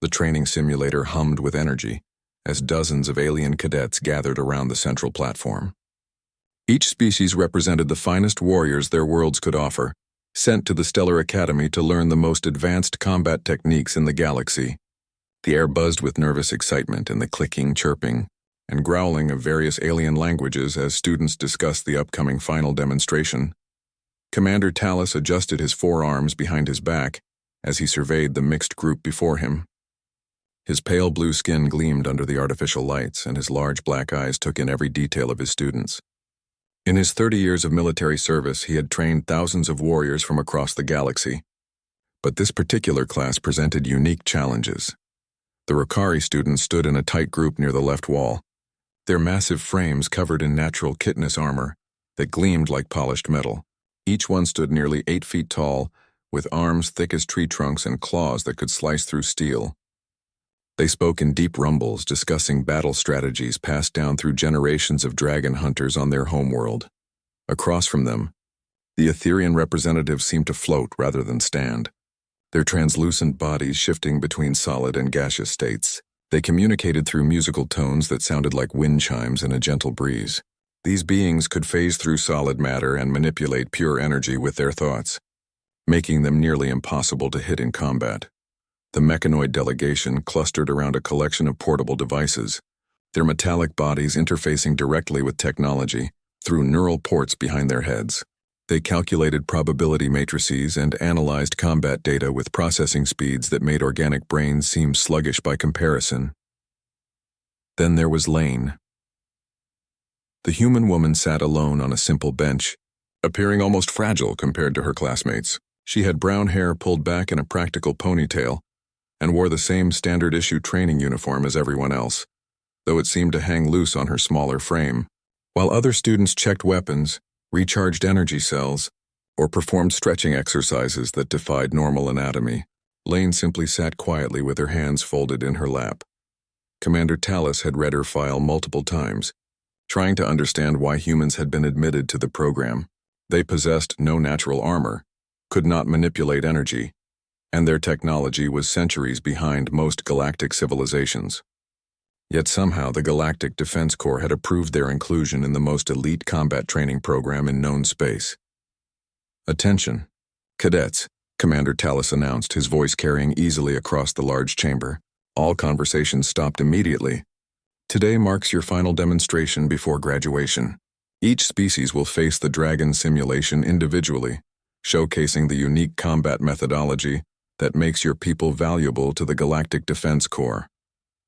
The training simulator hummed with energy as dozens of alien cadets gathered around the central platform. Each species represented the finest warriors their worlds could offer, sent to the Stellar Academy to learn the most advanced combat techniques in the galaxy. The air buzzed with nervous excitement and the clicking, chirping, and growling of various alien languages as students discussed the upcoming final demonstration. Commander Talus adjusted his forearms behind his back as he surveyed the mixed group before him. His pale blue skin gleamed under the artificial lights, and his large black eyes took in every detail of his students. In his 30 years of military service, he had trained thousands of warriors from across the galaxy. But this particular class presented unique challenges. The Rokari students stood in a tight group near the left wall, their massive frames covered in natural chitinous armor that gleamed like polished metal. Each one stood nearly 8 feet tall, with arms thick as tree trunks and claws that could slice through steel. They spoke in deep rumbles, discussing battle strategies passed down through generations of dragon hunters on their homeworld. Across from them, the Etherian representatives seemed to float rather than stand, their translucent bodies shifting between solid and gaseous states. They communicated through musical tones that sounded like wind chimes in a gentle breeze. These beings could phase through solid matter and manipulate pure energy with their thoughts, making them nearly impossible to hit in combat. The mechanoid delegation clustered around a collection of portable devices, their metallic bodies interfacing directly with technology through neural ports behind their heads. They calculated probability matrices and analyzed combat data with processing speeds that made organic brains seem sluggish by comparison. Then there was Lane. The human woman sat alone on a simple bench, appearing almost fragile compared to her classmates. She had brown hair pulled back in a practical ponytail and wore the same standard-issue training uniform as everyone else, though it seemed to hang loose on her smaller frame. While other students checked weapons, recharged energy cells, or performed stretching exercises that defied normal anatomy, Lane simply sat quietly with her hands folded in her lap. Commander Talus had read her file multiple times, trying to understand why humans had been admitted to the program. They possessed no natural armor, could not manipulate energy, and their technology was centuries behind most galactic civilizations. Yet somehow the Galactic Defense Corps had approved their inclusion in the most elite combat training program in known space. "Attention, cadets," Commander Talus announced, his voice carrying easily across the large chamber. All conversations stopped immediately. "Today marks your final demonstration before graduation. Each species will face the dragon simulation individually, showcasing the unique combat methodology that makes your people valuable to the Galactic Defense Corps."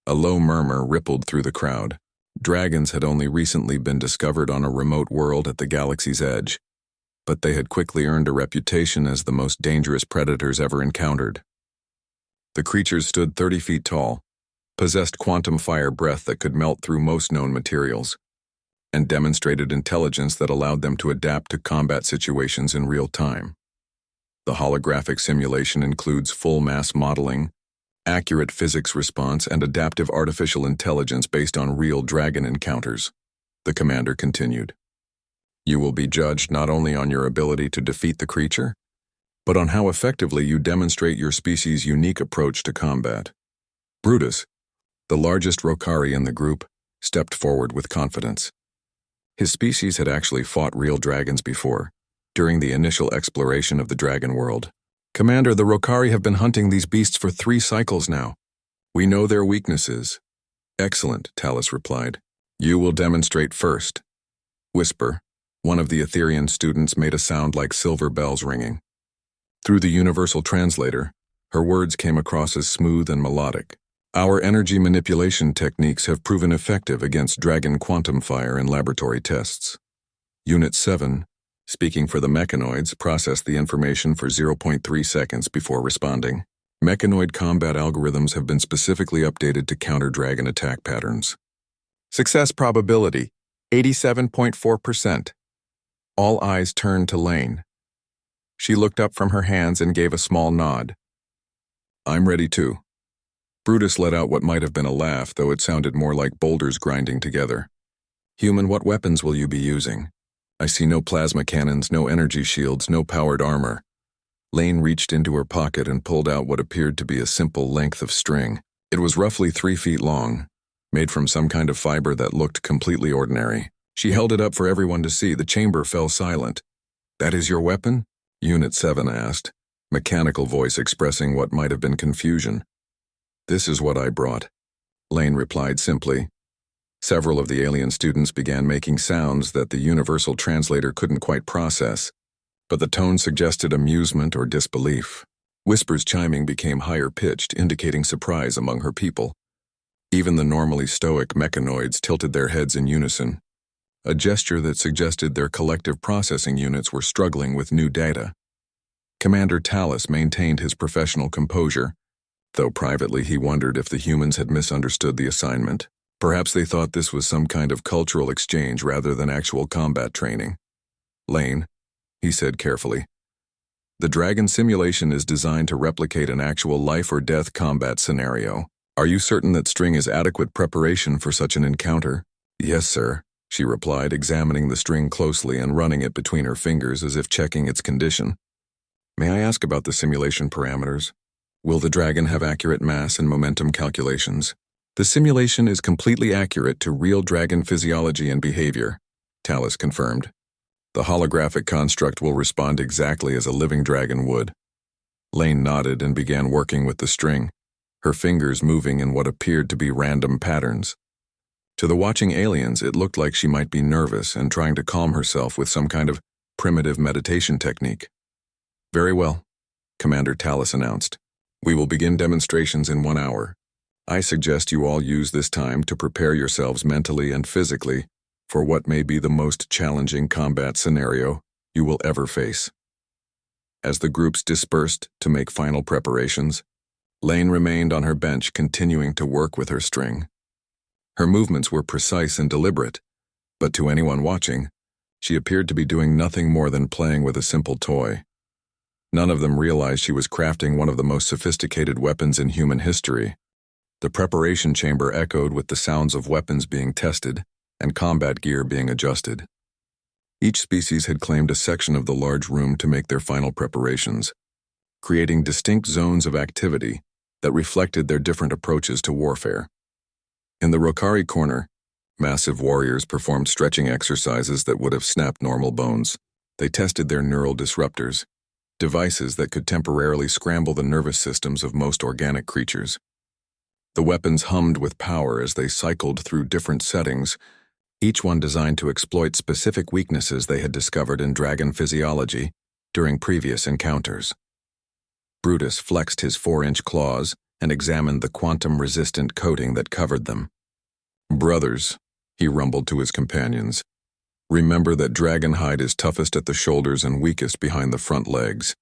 A low murmur rippled through the crowd. Dragons had only recently been discovered on a remote world at the galaxy's edge, but they had quickly earned a reputation as the most dangerous predators ever encountered. The creatures stood 30 feet tall, possessed quantum fire breath that could melt through most known materials, and demonstrated intelligence that allowed them to adapt to combat situations in real time. The holographic simulation includes full mass modeling, accurate physics response, and adaptive artificial intelligence based on real dragon encounters. The commander continued. "You will be judged not only on your ability to defeat the creature, but on how effectively you demonstrate your species' unique approach to combat." Brutus, the largest Rokari in the group, stepped forward with confidence. His species had actually fought real dragons before, during the initial exploration of the dragon world. "Commander, the Rokari have been hunting these beasts for 3 cycles now. We know their weaknesses." "Excellent," Talus replied. "You will demonstrate first." "Whisper." One of the Etherian students made a sound like silver bells ringing. Through the universal translator, her words came across as smooth and melodic. "Our energy manipulation techniques have proven effective against dragon quantum fire in laboratory tests. Unit 7, speaking for the mechanoids, processed the information for 0.3 seconds before responding. Mechanoid combat algorithms have been specifically updated to counter dragon attack patterns. Success probability, 87.4%. All eyes turned to Lane. She looked up from her hands and gave a small nod. "I'm ready too." Brutus let out what might have been a laugh, though it sounded more like boulders grinding together. "Human, what weapons will you be using? I see no plasma cannons, no energy shields, no powered armor. Lane reached into her pocket and pulled out what appeared to be a simple length of string. It was roughly 3 feet long, made from some kind of fiber that looked completely ordinary. She held it up for everyone to see. The chamber fell silent. "That is your weapon?" Unit 7 asked, mechanical voice expressing what might have been confusion. "This is what I brought," Lane replied simply. Several of the alien students began making sounds that the universal translator couldn't quite process, but the tone suggested amusement or disbelief. Whispers chiming became higher-pitched, indicating surprise among her people. Even the normally stoic mechanoids tilted their heads in unison, a gesture that suggested their collective processing units were struggling with new data. Commander Talus maintained his professional composure, though privately he wondered if the humans had misunderstood the assignment. Perhaps they thought this was some kind of cultural exchange rather than actual combat training. "Lane," he said carefully, "the Dragon simulation is designed to replicate an actual life-or-death combat scenario. Are you certain that string is adequate preparation for such an encounter?" "Yes, sir," she replied, examining the string closely and running it between her fingers as if checking its condition. "May I ask about the simulation parameters? Will the Dragon have accurate mass and momentum calculations?" "The simulation is completely accurate to real Dragon physiology and behavior," Talus confirmed. "The holographic construct will respond exactly as a living dragon would." Lane nodded and began working with the string, her fingers moving in what appeared to be random patterns. To the watching aliens, it looked like she might be nervous and trying to calm herself with some kind of primitive meditation technique. "Very well," Commander Talus announced. "We will begin demonstrations in 1 hour. I suggest you all use this time to prepare yourselves mentally and physically for what may be the most challenging combat scenario you will ever face." As the groups dispersed to make final preparations, Lane remained on her bench, continuing to work with her string. Her movements were precise and deliberate, but to anyone watching, she appeared to be doing nothing more than playing with a simple toy. None of them realized she was crafting one of the most sophisticated weapons in human history. The preparation chamber echoed with the sounds of weapons being tested and combat gear being adjusted. Each species had claimed a section of the large room to make their final preparations, creating distinct zones of activity that reflected their different approaches to warfare. In the Rokari corner, massive warriors performed stretching exercises that would have snapped normal bones. They tested their neural disruptors, devices that could temporarily scramble the nervous systems of most organic creatures. The weapons hummed with power as they cycled through different settings, each one designed to exploit specific weaknesses they had discovered in dragon physiology during previous encounters. Brutus flexed his 4-inch claws and examined the quantum-resistant coating that covered them. "Brothers," he rumbled to his companions, "remember that dragon hide is toughest at the shoulders and weakest behind the front legs.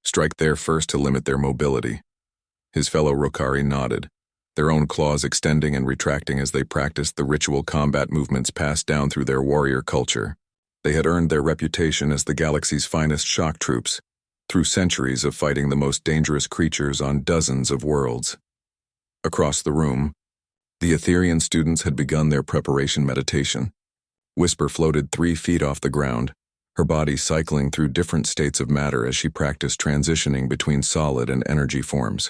Strike there first to limit their mobility." His fellow Rokari nodded, their own claws extending and retracting as they practiced the ritual combat movements passed down through their warrior culture. They had earned their reputation as the galaxy's finest shock troops, through centuries of fighting the most dangerous creatures on dozens of worlds. Across the room, the Etherean students had begun their preparation meditation. Whisper floated 3 feet off the ground, her body cycling through different states of matter as she practiced transitioning between solid and energy forms.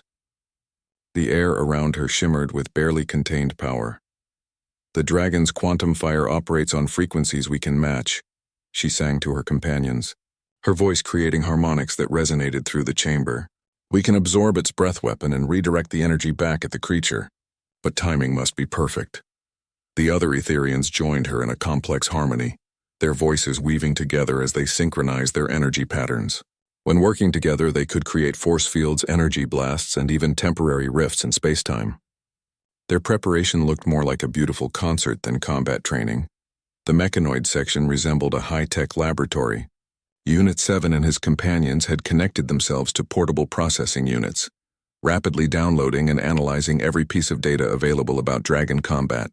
The air around her shimmered with barely contained power. "The dragon's quantum fire operates on frequencies we can match," she sang to her companions, her voice creating harmonics that resonated through the chamber. "We can absorb its breath weapon and redirect the energy back at the creature, but timing must be perfect." The other Etherians joined her in a complex harmony, their voices weaving together as they synchronized their energy patterns. When working together, they could create force fields, energy blasts, and even temporary rifts in spacetime. Their preparation looked more like a beautiful concert than combat training. The mechanoid section resembled a high-tech laboratory. Unit 7 and his companions had connected themselves to portable processing units, rapidly downloading and analyzing every piece of data available about dragon combat.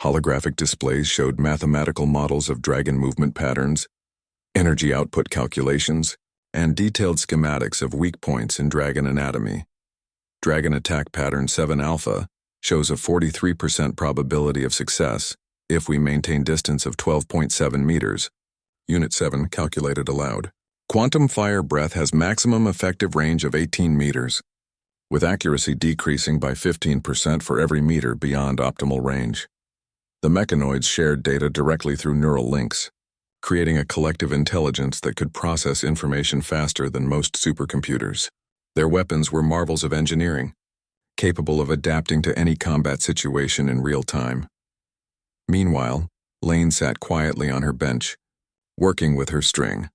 Holographic displays showed mathematical models of dragon movement patterns, energy output calculations, and detailed schematics of weak points in dragon anatomy. Dragon attack pattern 7 alpha shows a 43% probability of success if we maintain distance of 12.7 meters. Unit 7 calculated aloud. Quantum fire breath has maximum effective range of 18 meters, with accuracy decreasing by 15% for every meter beyond optimal range. The mechanoids shared data directly through neural links, creating a collective intelligence that could process information faster than most supercomputers. Their weapons were marvels of engineering, capable of adapting to any combat situation in real time. Meanwhile, Lane sat quietly on her bench, working with her string.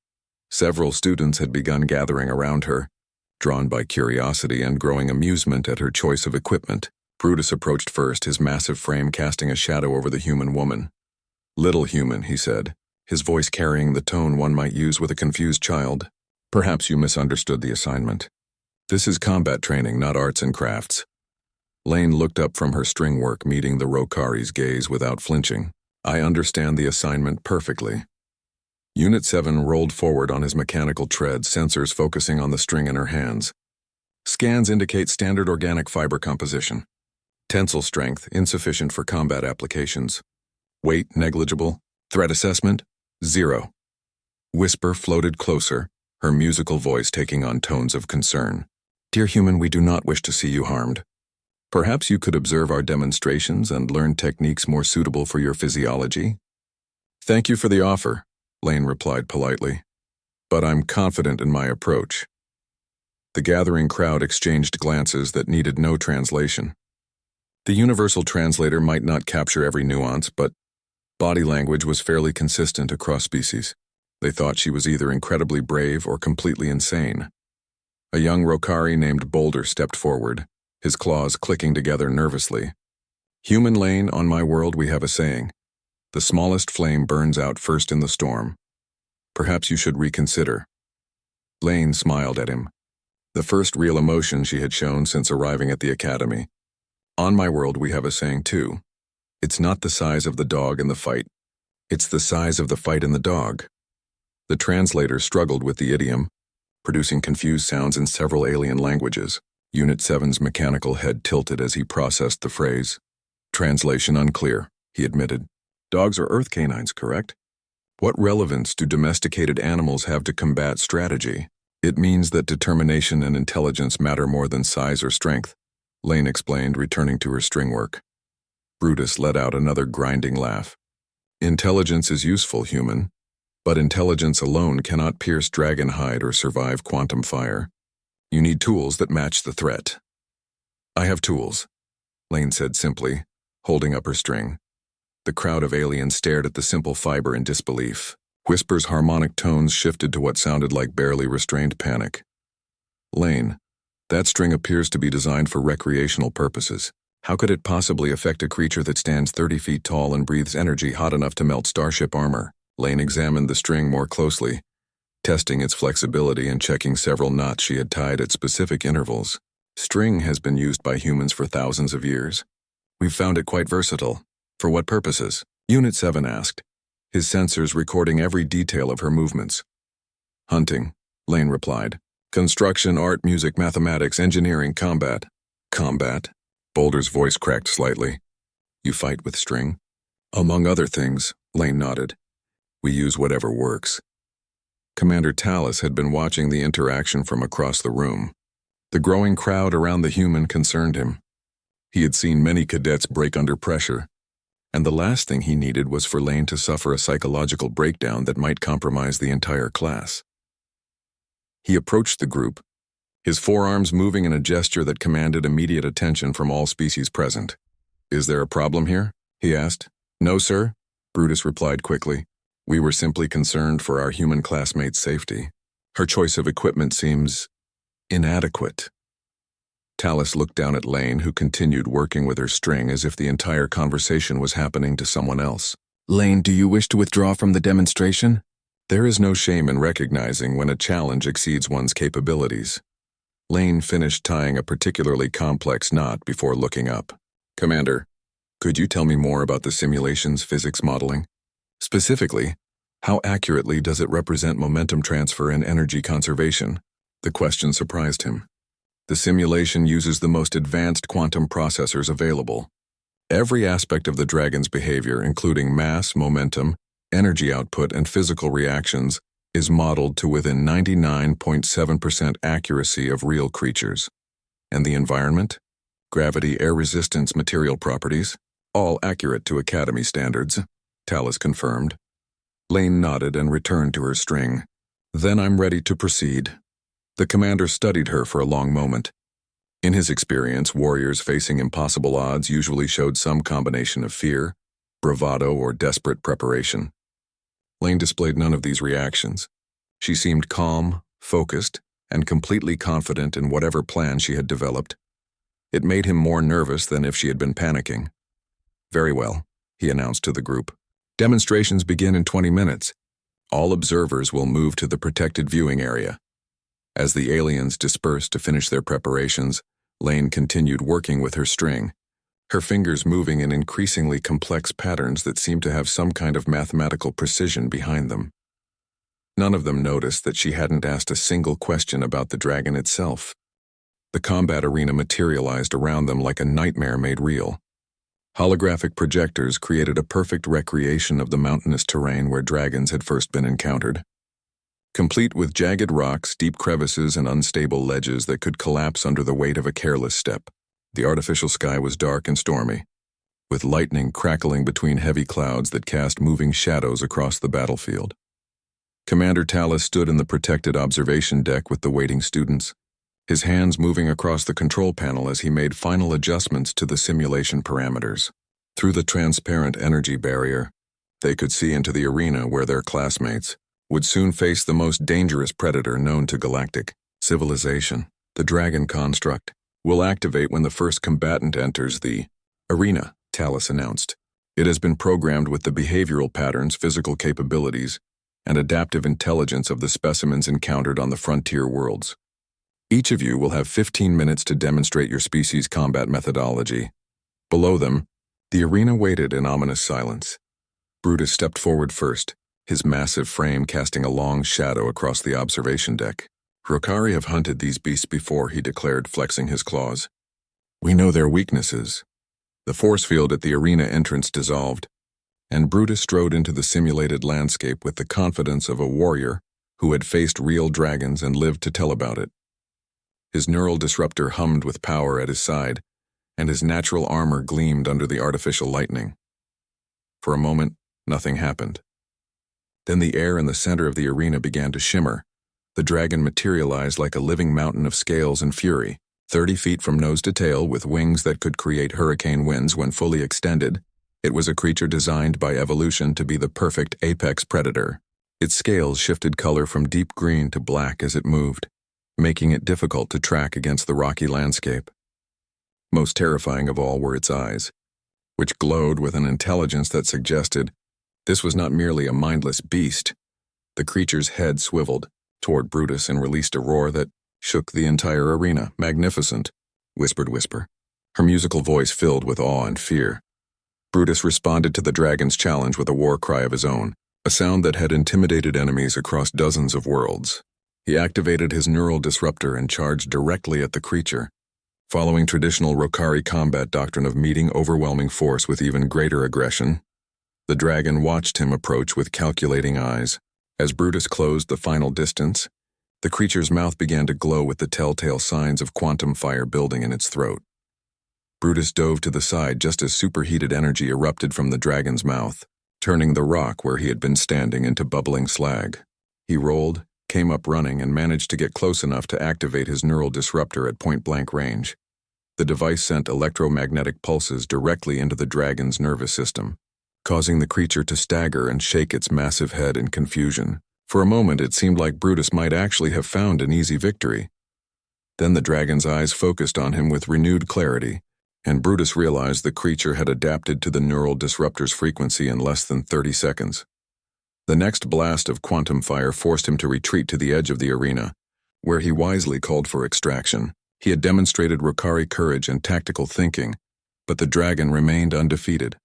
Several students had begun gathering around her, drawn by curiosity and growing amusement at her choice of equipment. Brutus approached first, his massive frame casting a shadow over the human woman. "Little human," he said, his voice carrying the tone one might use with a confused child. "Perhaps you misunderstood the assignment. This is combat training, not arts and crafts." Lane looked up from her string work, meeting the Rokari's gaze without flinching. "I understand the assignment perfectly." Unit 7 rolled forward on his mechanical tread, sensors focusing on the string in her hands. Scans indicate standard organic fiber composition. Tensile strength insufficient for combat applications. Weight negligible. Threat assessment 0. Whisper floated closer, her musical voice taking on tones of concern. "Dear human, we do not wish to see you harmed. Perhaps you could observe our demonstrations and learn techniques more suitable for your physiology." "Thank you for the offer," Lane replied politely, "but I'm confident in my approach." The gathering crowd exchanged glances that needed no translation. The universal translator might not capture every nuance, but body language was fairly consistent across species. They thought she was either incredibly brave or completely insane. A young Rokari named Boulder stepped forward, his claws clicking together nervously. "Human Lane, on my world we have a saying. The smallest flame burns out first in the storm. Perhaps you should reconsider." Lane smiled at him, the first real emotion she had shown since arriving at the academy. "On my world we have a saying too. It's not the size of the dog in the fight. It's the size of the fight in the dog." The translator struggled with the idiom, producing confused sounds in several alien languages. Unit 7's mechanical head tilted as he processed the phrase. "Translation unclear," he admitted. "Dogs are earth canines, correct? What relevance do domesticated animals have to combat strategy?" "It means that determination and intelligence matter more than size or strength," Lane explained, returning to her string work. Brutus let out another grinding laugh. "Intelligence is useful, human, but intelligence alone cannot pierce dragon hide or survive quantum fire. You need tools that match the threat." "I have tools," Lane said simply, holding up her string. The crowd of aliens stared at the simple fiber in disbelief. Whisper's harmonic tones shifted to what sounded like barely restrained panic. "Lane, that string appears to be designed for recreational purposes. How could it possibly affect a creature that stands 30 feet tall and breathes energy hot enough to melt starship armor?" Lane examined the string more closely, testing its flexibility and checking several knots she had tied at specific intervals. "String has been used by humans for thousands of years. We've found it quite versatile." "For what purposes?" Unit 7 asked, his sensors recording every detail of her movements. "Hunting," Lane replied. "Construction, art, music, mathematics, engineering, combat." "Combat?" Boulder's voice cracked slightly. "You fight with string?" "Among other things," Lane nodded. "We use whatever works." Commander Talus had been watching the interaction from across the room. The growing crowd around the human concerned him. He had seen many cadets break under pressure, and the last thing he needed was for Lane to suffer a psychological breakdown that might compromise the entire class. He approached the group, his forearms moving in a gesture that commanded immediate attention from all species present. "Is there a problem here?" he asked. "No, sir," Brutus replied quickly. "We were simply concerned for our human classmate's safety. Her choice of equipment seems inadequate." Talus looked down at Lane, who continued working with her string as if the entire conversation was happening to someone else. "Lane, do you wish to withdraw from the demonstration?" There is no shame in recognizing when a challenge exceeds one's capabilities. Lane finished tying a particularly complex knot before looking up. "Commander, could you tell me more about the simulation's physics modeling? Specifically, how accurately does it represent momentum transfer and energy conservation?" The question surprised him. "The simulation uses the most advanced quantum processors available. Every aspect of the dragon's behavior, including mass, momentum, energy output, and physical reactions, is modeled to within 99.7% accuracy of real creatures. And the environment? Gravity, air resistance, material properties? All accurate to Academy standards, Tallis confirmed. Lane nodded and returned to her string. Then I'm ready to proceed. The commander studied her for a long moment. In his experience, warriors facing impossible odds usually showed some combination of fear, bravado, or desperate preparation. Lane displayed none of these reactions. She seemed calm, focused, and completely confident in whatever plan she had developed. It made him more nervous than if she had been panicking. Very well, he announced to the group. Demonstrations begin in 20 minutes. All observers will move to the protected viewing area. As the aliens dispersed to finish their preparations, Lane continued working with her string, her fingers moving in increasingly complex patterns that seemed to have some kind of mathematical precision behind them. None of them noticed that she hadn't asked a single question about the dragon itself. The combat arena materialized around them like a nightmare made real. Holographic projectors created a perfect recreation of the mountainous terrain where dragons had first been encountered. Complete with jagged rocks, deep crevices, and unstable ledges that could collapse under the weight of a careless step, the artificial sky was dark and stormy, with lightning crackling between heavy clouds that cast moving shadows across the battlefield. Commander Tallis stood in the protected observation deck with the waiting students, his hands moving across the control panel as he made final adjustments to the simulation parameters. Through the transparent energy barrier, they could see into the arena where their classmates would soon face the most dangerous predator known to galactic civilization. The dragon construct will activate when the first combatant enters the arena, Tallis announced. It has been programmed with the behavioral patterns, physical capabilities, and adaptive intelligence of the specimens encountered on the frontier worlds. Each of you will have 15 minutes to demonstrate your species' combat methodology. Below them, the arena waited in ominous silence. Brutus stepped forward first, his massive frame casting a long shadow across the observation deck. Rokari have hunted these beasts before, he declared, flexing his claws. We know their weaknesses. The force field at the arena entrance dissolved, and Brutus strode into the simulated landscape with the confidence of a warrior who had faced real dragons and lived to tell about it. His neural disruptor hummed with power at his side, and his natural armor gleamed under the artificial lightning. For a moment, nothing happened. Then the air in the center of the arena began to shimmer. The dragon materialized like a living mountain of scales and fury, 30 feet from nose to tail with wings that could create hurricane winds when fully extended. It was a creature designed by evolution to be the perfect apex predator. Its scales shifted color from deep green to black as it moved, making it difficult to track against the rocky landscape. Most terrifying of all were its eyes, which glowed with an intelligence that suggested this was not merely a mindless beast. The creature's head swiveled toward Brutus and released a roar that shook the entire arena. Magnificent, whispered Whisper, her musical voice filled with awe and fear. Brutus responded to the dragon's challenge with a war cry of his own, a sound that had intimidated enemies across dozens of worlds. He activated his neural disruptor and charged directly at the creature, following traditional Rokari combat doctrine of meeting overwhelming force with even greater aggression. The dragon watched him approach with calculating eyes. As Brutus closed the final distance, the creature's mouth began to glow with the telltale signs of quantum fire building in its throat. Brutus dove to the side just as superheated energy erupted from the dragon's mouth, turning the rock where he had been standing into bubbling slag. He rolled, came up running, and managed to get close enough to activate his neural disruptor at point-blank range. The device sent electromagnetic pulses directly into the dragon's nervous system, causing the creature to stagger and shake its massive head in confusion. For a moment, it seemed like Brutus might actually have found an easy victory. Then the dragon's eyes focused on him with renewed clarity, and Brutus realized the creature had adapted to the neural disruptor's frequency in less than 30 seconds. The next blast of quantum fire forced him to retreat to the edge of the arena, where he wisely called for extraction. He had demonstrated Rokari courage and tactical thinking, but the dragon remained undefeated.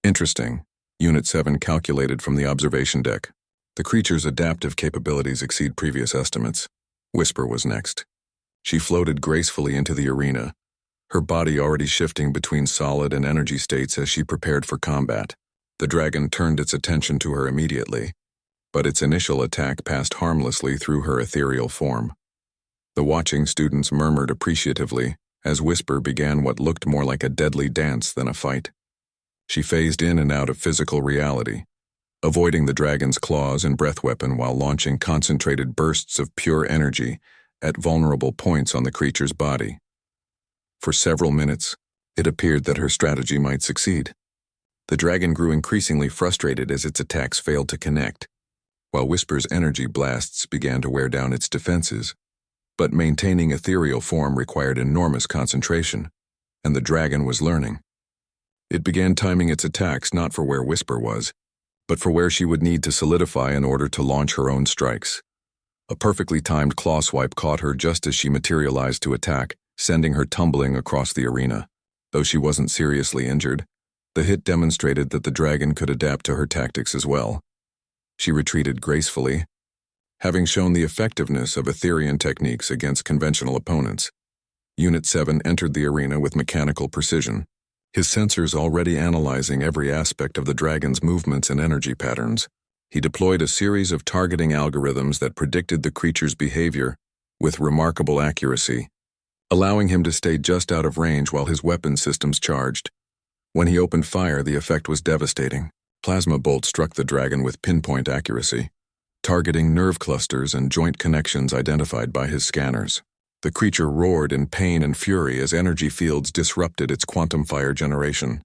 Interesting, Unit 7 calculated from the observation deck. The creature's adaptive capabilities exceed previous estimates. Whisper was next. She floated gracefully into the arena, her body already shifting between solid and energy states as she prepared for combat. The dragon turned its attention to her immediately. but its initial attack passed harmlessly through her ethereal form. The watching students murmured appreciatively as Whisper began what looked more like a deadly dance than a fight. She phased in and out of physical reality, avoiding the dragon's claws and breath weapon while launching concentrated bursts of pure energy at vulnerable points on the creature's body. For several minutes, it appeared that her strategy might succeed. The dragon grew increasingly frustrated as its attacks failed to connect, while Whisper's energy blasts began to wear down its defenses. But maintaining ethereal form required enormous concentration, and the dragon was learning. It began timing its attacks not for where Whisper was, but for where she would need to solidify in order to launch her own strikes. A perfectly timed claw swipe caught her just as she materialized to attack, sending her tumbling across the arena. Though she wasn't seriously injured, the hit demonstrated that the dragon could adapt to her tactics as well. She retreated gracefully, having shown the effectiveness of Etherian techniques against conventional opponents. Unit 7 entered the arena with mechanical precision, his sensors already analyzing every aspect of the dragon's movements and energy patterns. He deployed a series of targeting algorithms that predicted the creature's behavior with remarkable accuracy, allowing him to stay just out of range while his weapon systems charged. When he opened fire, the effect was devastating. Plasma bolts struck the dragon with pinpoint accuracy, targeting nerve clusters and joint connections identified by his scanners. The creature roared in pain and fury as energy fields disrupted its quantum fire generation.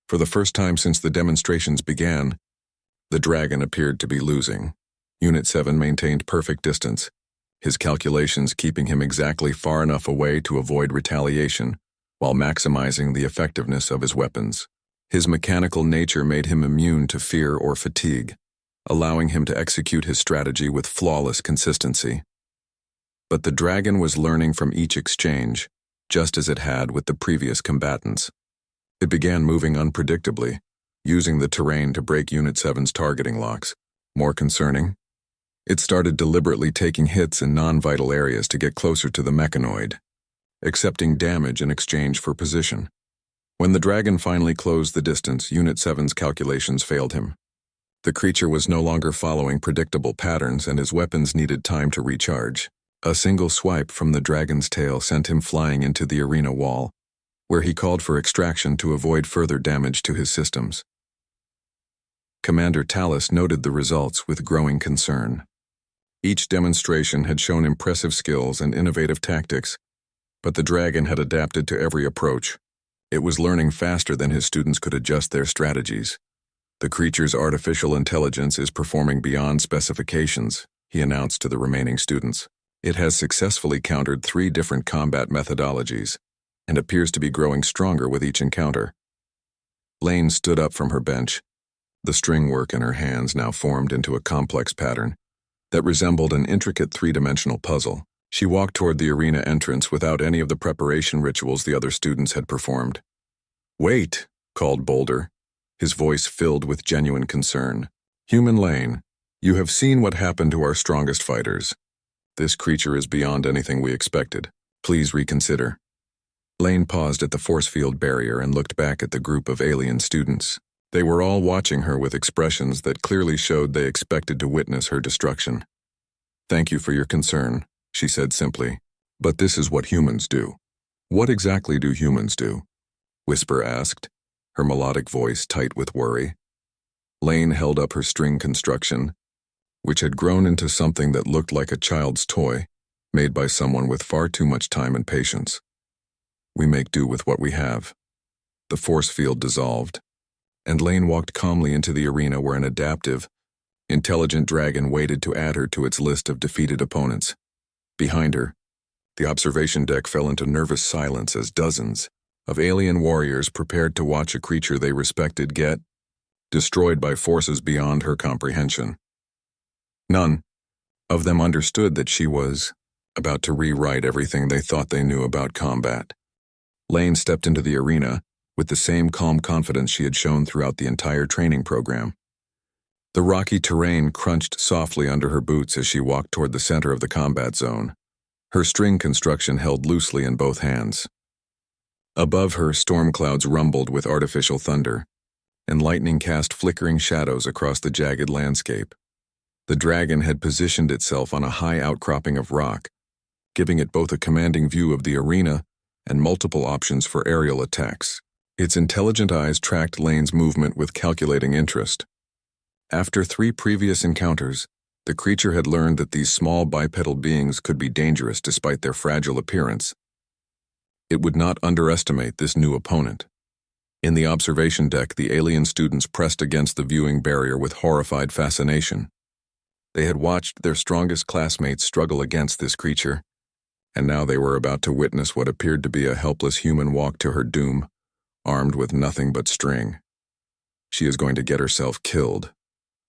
For the first time since the demonstrations began, the dragon appeared to be losing. Unit 7 maintained perfect distance, his calculations keeping him exactly far enough away to avoid retaliation, while maximizing the effectiveness of his weapons. His mechanical nature made him immune to fear or fatigue, allowing him to execute his strategy with flawless consistency. But the dragon was learning from each exchange, just as it had with the previous combatants. It began moving unpredictably, using the terrain to break Unit 7's targeting locks. More concerning, it started deliberately taking hits in non-vital areas to get closer to the mechanoid, accepting damage in exchange for position. When the dragon finally closed the distance, Unit 7's calculations failed him. The creature was no longer following predictable patterns, and his weapons needed time to recharge. A single swipe from the dragon's tail sent him flying into the arena wall, where he called for extraction to avoid further damage to his systems. Commander Talus noted the results with growing concern. Each demonstration had shown impressive skills and innovative tactics, but the dragon had adapted to every approach. It was learning faster than his students could adjust their strategies. The creature's artificial intelligence is performing beyond specifications, he announced to the remaining students. It has successfully countered 3 different combat methodologies, and appears to be growing stronger with each encounter. Lane stood up from her bench. The string work in her hands now formed into a complex pattern that resembled an intricate 3-dimensional puzzle. She walked toward the arena entrance without any of the preparation rituals the other students had performed. "Wait," called Boulder, his voice filled with genuine concern. "Human Lane, you have seen what happened to our strongest fighters. This creature is beyond anything we expected. Please reconsider." Lane paused at the force field barrier and looked back at the group of alien students. They were all watching her with expressions that clearly showed they expected to witness her destruction. "Thank you for your concern," she said simply. "But this is what humans do." "What exactly do humans do?" Whisper asked, her melodic voice tight with worry. Lane held up her string construction, which had grown into something that looked like a child's toy, made by someone with far too much time and patience. "We make do with what we have." The force field dissolved, and Lane walked calmly into the arena where an adaptive, intelligent dragon waited to add her to its list of defeated opponents. Behind her, the observation deck fell into nervous silence as dozens of alien warriors prepared to watch a creature they respected get destroyed by forces beyond her comprehension. None of them understood that she was about to rewrite everything they thought they knew about combat. Lane stepped into the arena with the same calm confidence she had shown throughout the entire training program. The rocky terrain crunched softly under her boots as she walked toward the center of the combat zone, her string construction held loosely in both hands. Above her, storm clouds rumbled with artificial thunder, and lightning cast flickering shadows across the jagged landscape. The dragon had positioned itself on a high outcropping of rock, giving it both a commanding view of the arena and multiple options for aerial attacks. Its intelligent eyes tracked Lane's movement with calculating interest. After 3 previous encounters, the creature had learned that these small bipedal beings could be dangerous despite their fragile appearance. It would not underestimate this new opponent. In the observation deck, the alien students pressed against the viewing barrier with horrified fascination. They had watched their strongest classmates struggle against this creature, and now they were about to witness what appeared to be a helpless human walk to her doom, armed with nothing but string. "She is going to get herself killed,"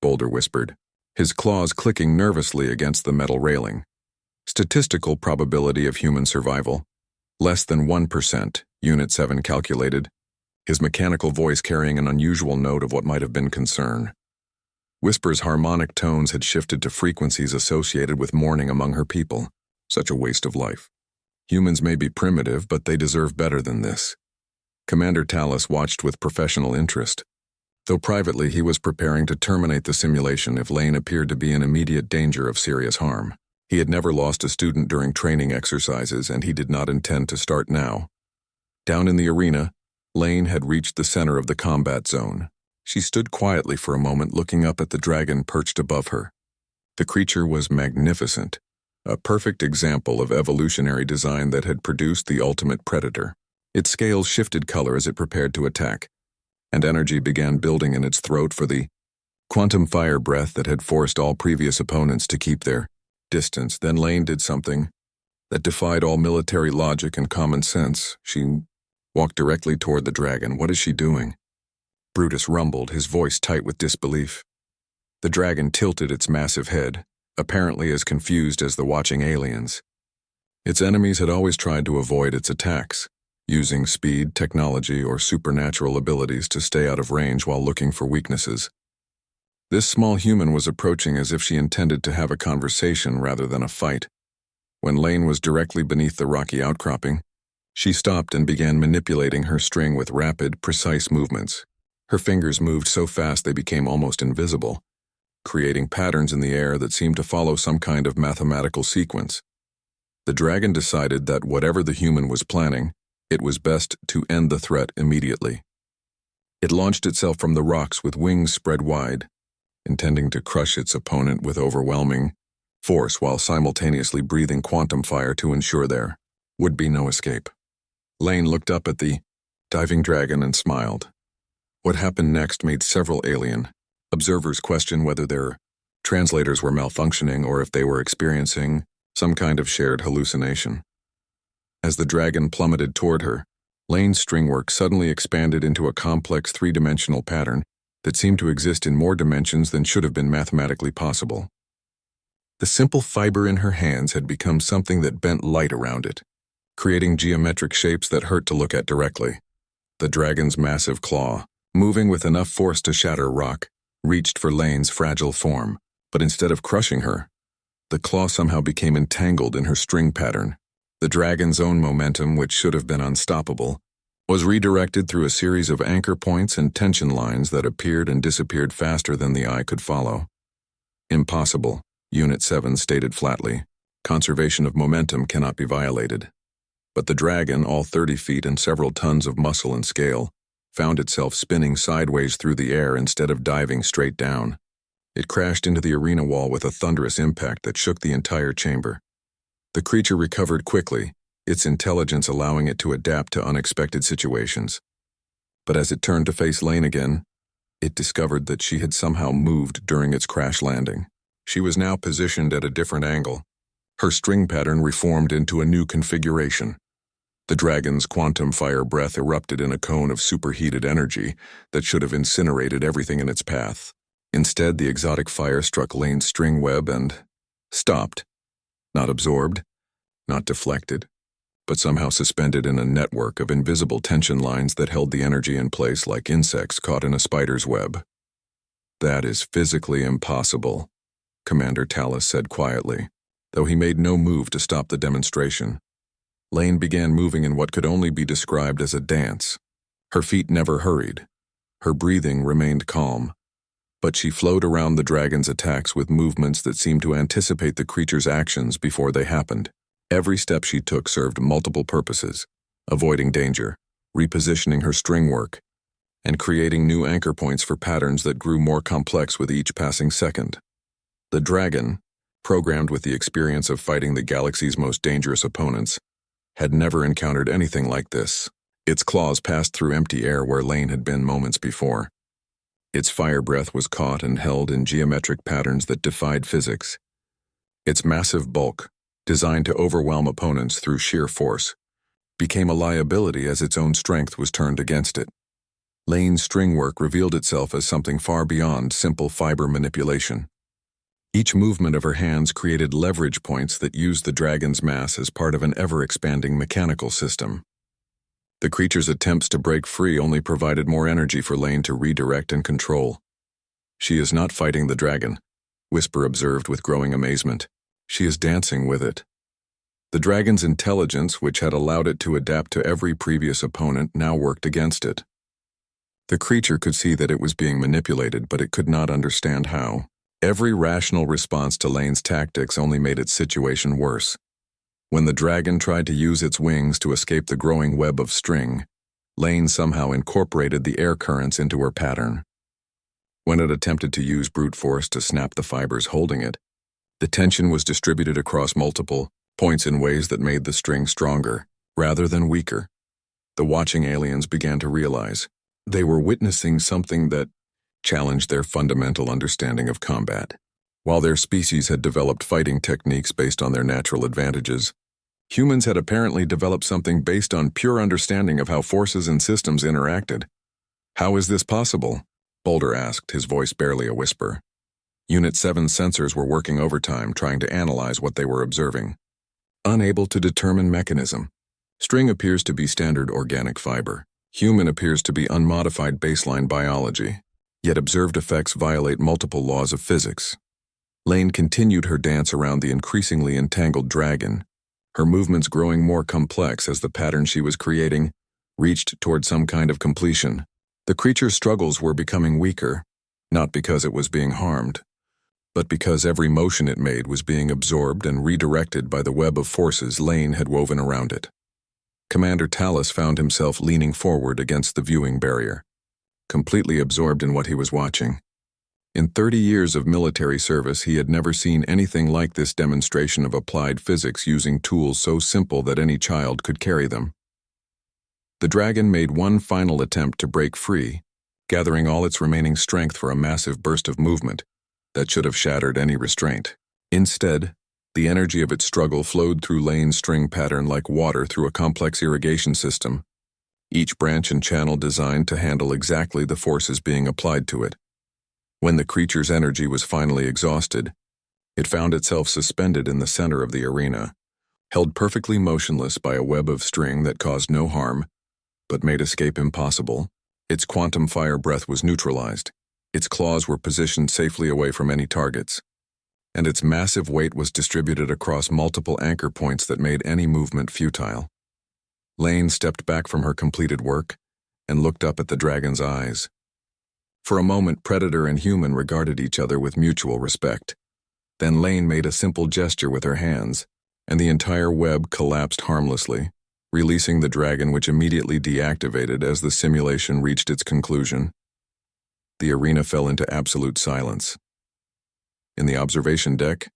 Boulder whispered, his claws clicking nervously against the metal railing. Statistical probability of human survival, less than 1%, Unit 7 calculated, his mechanical voice carrying an unusual note of what might have been concern. Whisper's harmonic tones had shifted to frequencies associated with mourning among her people. Such a waste of life. Humans may be primitive, but they deserve better than this. Commander Tallis watched with professional interest. Though privately he was preparing to terminate the simulation if Lane appeared to be in immediate danger of serious harm. He had never lost a student during training exercises, and he did not intend to start now. Down in the arena, Lane had reached the center of the combat zone. She stood quietly for a moment, looking up at the dragon perched above her. The creature was magnificent, a perfect example of evolutionary design that had produced the ultimate predator. Its scales shifted color as it prepared to attack, and energy began building in its throat for the quantum fire breath that had forced all previous opponents to keep their distance. Then Lane did something that defied all military logic and common sense. She walked directly toward the dragon. "What is she doing?" Brutus rumbled, his voice tight with disbelief. The dragon tilted its massive head, apparently as confused as the watching aliens. Its enemies had always tried to avoid its attacks, using speed, technology, or supernatural abilities to stay out of range while looking for weaknesses. This small human was approaching as if she intended to have a conversation rather than a fight. When Lane was directly beneath the rocky outcropping, she stopped and began manipulating her string with rapid, precise movements. Her fingers moved so fast they became almost invisible, creating patterns in the air that seemed to follow some kind of mathematical sequence. The dragon decided that whatever the human was planning, it was best to end the threat immediately. It launched itself from the rocks with wings spread wide, intending to crush its opponent with overwhelming force while simultaneously breathing quantum fire to ensure there would be no escape. Lane looked up at the diving dragon and smiled. What happened next made several alien observers question whether their translators were malfunctioning or if they were experiencing some kind of shared hallucination. As the dragon plummeted toward her, Lane's stringwork suddenly expanded into a complex 3-dimensional pattern that seemed to exist in more dimensions than should have been mathematically possible. The simple fiber in her hands had become something that bent light around it, creating geometric shapes that hurt to look at directly. The dragon's massive claw, moving with enough force to shatter rock, reached for Lane's fragile form, but instead of crushing her, the claw somehow became entangled in her string pattern. The dragon's own momentum, which should have been unstoppable, was redirected through a series of anchor points and tension lines that appeared and disappeared faster than the eye could follow. "Impossible," Unit 7 stated flatly. "Conservation of momentum cannot be violated." But the dragon, all 30 feet and several tons of muscle and scale, found itself spinning sideways through the air instead of diving straight down. It crashed into the arena wall with a thunderous impact that shook the entire chamber. The creature recovered quickly, its intelligence allowing it to adapt to unexpected situations. But as it turned to face Lane again, it discovered that she had somehow moved during its crash landing. She was now positioned at a different angle. Her string pattern reformed into a new configuration. The dragon's quantum fire breath erupted in a cone of superheated energy that should have incinerated everything in its path. Instead, the exotic fire struck Lane's string web and stopped. Not absorbed, not deflected, but somehow suspended in a network of invisible tension lines that held the energy in place like insects caught in a spider's web. "That is physically impossible," Commander Tallis said quietly, though he made no move to stop the demonstration. Lane began moving in what could only be described as a dance. Her feet never hurried. Her breathing remained calm. But she flowed around the dragon's attacks with movements that seemed to anticipate the creature's actions before they happened. Every step she took served multiple purposes: avoiding danger, repositioning her string work, and creating new anchor points for patterns that grew more complex with each passing second. The dragon, programmed with the experience of fighting the galaxy's most dangerous opponents, had never encountered anything like this. Its claws passed through empty air where Lane had been moments before. Its fire breath was caught and held in geometric patterns that defied physics. Its massive bulk, designed to overwhelm opponents through sheer force, became a liability as its own strength was turned against it. Lane's string work revealed itself as something far beyond simple fiber manipulation. Each movement of her hands created leverage points that used the dragon's mass as part of an ever-expanding mechanical system. The creature's attempts to break free only provided more energy for Lane to redirect and control. "She is not fighting the dragon," Whisper observed with growing amazement. "She is dancing with it." The dragon's intelligence, which had allowed it to adapt to every previous opponent, now worked against it. The creature could see that it was being manipulated, but it could not understand how. Every rational response to Lane's tactics only made its situation worse. When the dragon tried to use its wings to escape the growing web of string, Lane somehow incorporated the air currents into her pattern. When it attempted to use brute force to snap the fibers holding it, the tension was distributed across multiple points in ways that made the string stronger, rather than weaker. The watching aliens began to realize they were witnessing something that challenged their fundamental understanding of combat. While their species had developed fighting techniques based on their natural advantages, humans had apparently developed something based on pure understanding of how forces and systems interacted. "How is this possible?" Boulder asked, his voice barely a whisper. Unit 7's sensors were working overtime, trying to analyze what they were observing. Unable to determine mechanism. String appears to be standard organic fiber. Human appears to be unmodified baseline biology. Yet observed effects violate multiple laws of physics. Lane continued her dance around the increasingly entangled dragon, her movements growing more complex as the pattern she was creating reached toward some kind of completion. The creature's struggles were becoming weaker, not because it was being harmed, but because every motion it made was being absorbed and redirected by the web of forces Lane had woven around it. Commander Talus found himself leaning forward against the viewing barrier, completely absorbed in what he was watching. In 30 years of military service, he had never seen anything like this demonstration of applied physics using tools so simple that any child could carry them. The dragon made one final attempt to break free, gathering all its remaining strength for a massive burst of movement that should have shattered any restraint. Instead, the energy of its struggle flowed through Lane's string pattern like water through a complex irrigation system, each branch and channel designed to handle exactly the forces being applied to it. When the creature's energy was finally exhausted, it found itself suspended in the center of the arena, held perfectly motionless by a web of string that caused no harm, but made escape impossible. Its quantum fire breath was neutralized, its claws were positioned safely away from any targets, and its massive weight was distributed across multiple anchor points that made any movement futile. Lane stepped back from her completed work and looked up at the dragon's eyes. For a moment, predator and human regarded each other with mutual respect. Then Lane made a simple gesture with her hands, and the entire web collapsed harmlessly, releasing the dragon, which immediately deactivated as the simulation reached its conclusion. The arena fell into absolute silence. In the observation deck,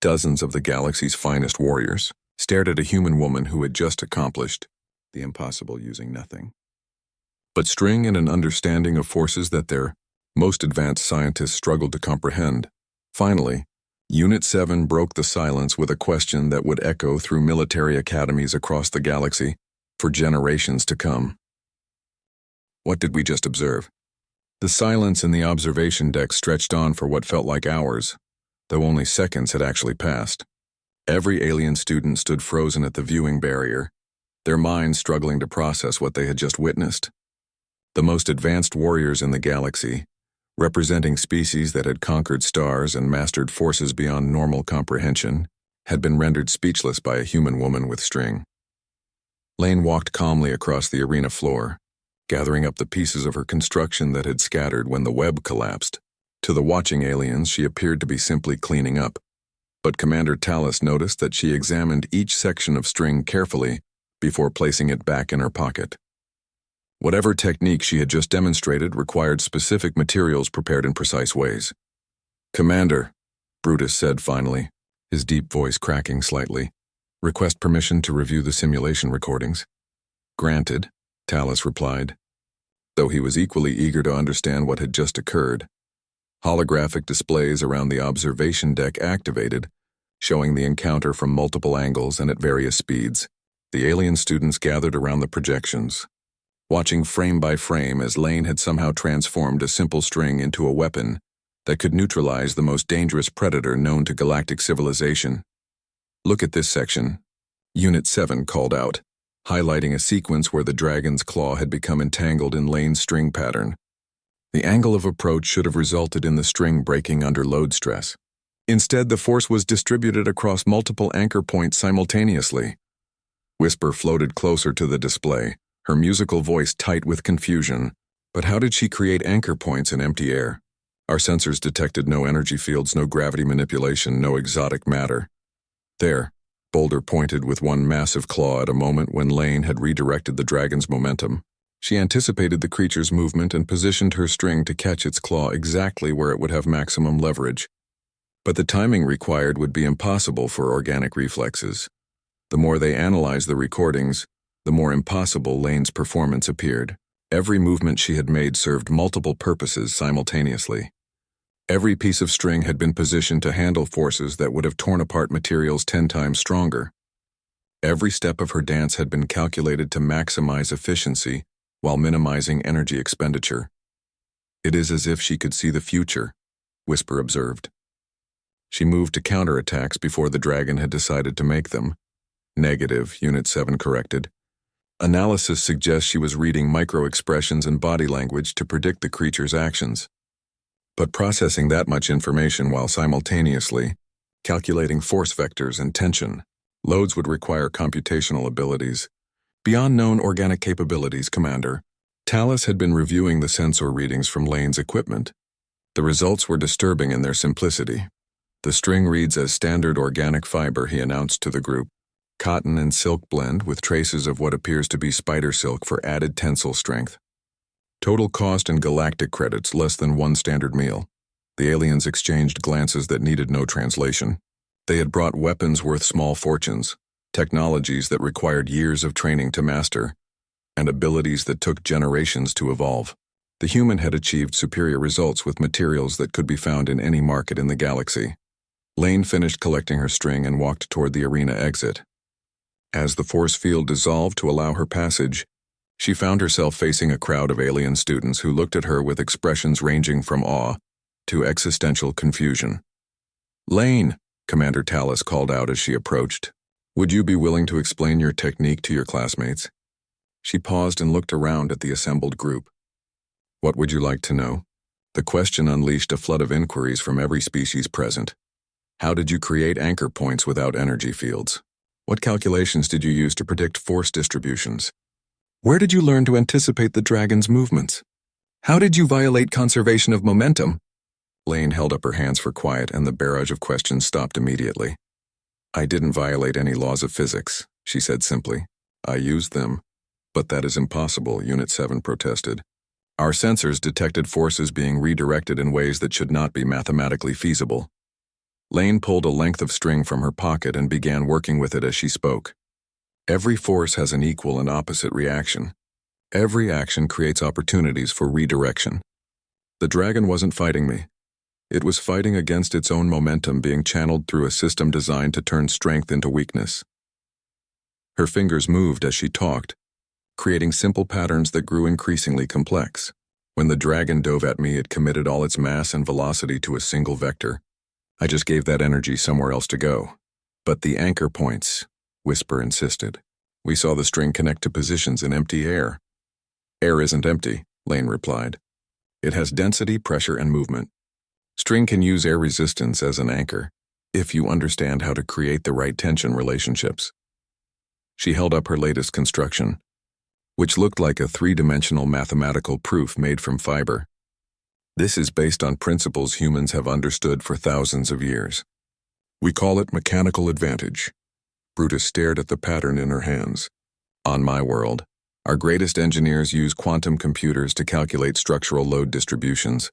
dozens of the galaxy's finest warriors stared at a human woman who had just accomplished the impossible using nothing but string and an understanding of forces that their most advanced scientists struggled to comprehend. Finally, Unit 7 broke the silence with a question that would echo through military academies across the galaxy for generations to come. What did we just observe? The silence in the observation deck stretched on for what felt like hours, though only seconds had actually passed. Every alien student stood frozen at the viewing barrier, their minds struggling to process what they had just witnessed. The most advanced warriors in the galaxy, representing species that had conquered stars and mastered forces beyond normal comprehension, had been rendered speechless by a human woman with string. Lane walked calmly across the arena floor, gathering up the pieces of her construction that had scattered when the web collapsed. To the watching aliens, she appeared to be simply cleaning up, but Commander Tallis noticed that she examined each section of string carefully before placing it back in her pocket. Whatever technique she had just demonstrated required specific materials prepared in precise ways. "Commander," Brutus said finally, his deep voice cracking slightly, "request permission to review the simulation recordings." "Granted," Tallis replied, though he was equally eager to understand what had just occurred. Holographic displays around the observation deck activated, showing the encounter from multiple angles and at various speeds. The alien students gathered around the projections, watching frame by frame as Lane had somehow transformed a simple string into a weapon that could neutralize the most dangerous predator known to galactic civilization. "Look at this section," Unit 7 called out, highlighting a sequence where the dragon's claw had become entangled in Lane's string pattern. The angle of approach should have resulted in the string breaking under load stress. Instead, the force was distributed across multiple anchor points simultaneously. Whisper floated closer to the display, her musical voice tight with confusion. "But how did she create anchor points in empty air? Our sensors detected no energy fields, no gravity manipulation, no exotic matter." "There," Boulder pointed with one massive claw at a moment when Lane had redirected the dragon's momentum. She anticipated the creature's movement and positioned her string to catch its claw exactly where it would have maximum leverage. But the timing required would be impossible for organic reflexes. The more they analyzed the recordings, the more impossible Lane's performance appeared. Every movement she had made served multiple purposes simultaneously. Every piece of string had been positioned to handle forces that would have torn apart materials 10 times stronger. Every step of her dance had been calculated to maximize efficiency while minimizing energy expenditure. "It is as if she could see the future," Whisper observed. She moved to counterattacks before the dragon had decided to make them. "Negative," Unit 7 corrected. "Analysis suggests she was reading micro-expressions and body language to predict the creature's actions. But processing that much information while simultaneously calculating force vectors and tension loads would require computational abilities beyond known organic capabilities, Commander." Tallis had been reviewing the sensor readings from Lane's equipment. The results were disturbing in their simplicity. "The string reads as standard organic fiber," he announced to the group. "Cotton and silk blend with traces of what appears to be spider silk for added tensile strength. Total cost in galactic credits less than one standard meal." The aliens exchanged glances that needed no translation. They had brought weapons worth small fortunes, technologies that required years of training to master, and abilities that took generations to evolve. The human had achieved superior results with materials that could be found in any market in the galaxy. Lane finished collecting her string and walked toward the arena exit. As the force field dissolved to allow her passage, she found herself facing a crowd of alien students who looked at her with expressions ranging from awe to existential confusion. "Lane," Commander Tallis called out as she approached, "would you be willing to explain your technique to your classmates?" She paused and looked around at the assembled group. "What would you like to know?" The question unleashed a flood of inquiries from every species present. How did you create anchor points without energy fields? What calculations did you use to predict force distributions? Where did you learn to anticipate the dragon's movements? How did you violate conservation of momentum? Lane held up her hands for quiet, and the barrage of questions stopped immediately. "I didn't violate any laws of physics," she said simply. "I used them." "But that is impossible," Unit 7 protested. "Our sensors detected forces being redirected in ways that should not be mathematically feasible." Lane pulled a length of string from her pocket and began working with it as she spoke. "Every force has an equal and opposite reaction. Every action creates opportunities for redirection. The dragon wasn't fighting me. It was fighting against its own momentum being channeled through a system designed to turn strength into weakness." Her fingers moved as she talked, creating simple patterns that grew increasingly complex. "When the dragon dove at me, it committed all its mass and velocity to a single vector. I just gave that energy somewhere else to go." "But the anchor points," Whisper insisted. "We saw the string connect to positions in empty air." "Air isn't empty," Lane replied. "It has density, pressure, and movement. String can use air resistance as an anchor, if you understand how to create the right tension relationships." She held up her latest construction, which looked like a three-dimensional mathematical proof made from fiber. This is based on principles humans have understood for thousands of years. We call it mechanical advantage. Brutus stared at the pattern in her hands. On my world, our greatest engineers use quantum computers to calculate structural load distributions.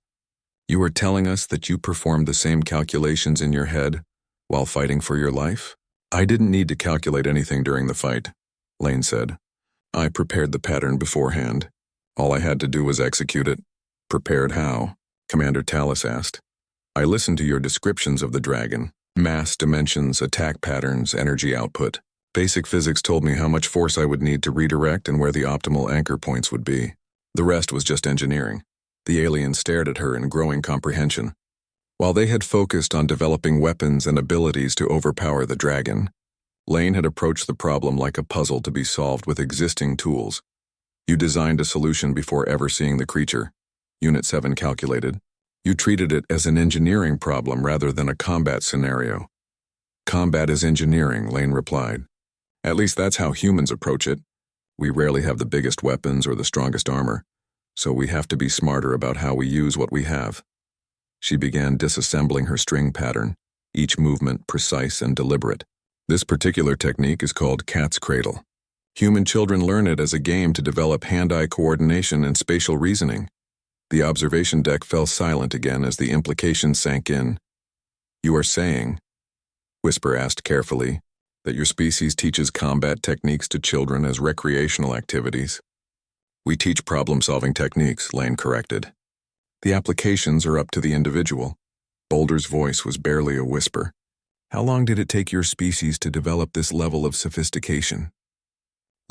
You are telling us that you performed the same calculations in your head while fighting for your life? I didn't need to calculate anything during the fight, Lane said. I prepared the pattern beforehand. All I had to do was execute it. Prepared how? Commander Talus asked. I listened to your descriptions of the dragon. Mass, dimensions, attack patterns, energy output. Basic physics told me how much force I would need to redirect and where the optimal anchor points would be. The rest was just engineering. The alien stared at her in growing comprehension. While they had focused on developing weapons and abilities to overpower the dragon, Lane had approached the problem like a puzzle to be solved with existing tools. You designed a solution before ever seeing the creature, Unit 7 calculated. You treated it as an engineering problem rather than a combat scenario. Combat is engineering, Lane replied. At least that's how humans approach it. We rarely have the biggest weapons or the strongest armor, so we have to be smarter about how we use what we have. She began disassembling her string pattern, each movement precise and deliberate. This particular technique is called cat's cradle. Human children learn it as a game to develop hand-eye coordination and spatial reasoning. The observation deck fell silent again as the implication sank in. You are saying, Whisper asked carefully, that your species teaches combat techniques to children as recreational activities. We teach problem-solving techniques, Lane corrected. The applications are up to the individual. Boulder's voice was barely a whisper. How long did it take your species to develop this level of sophistication?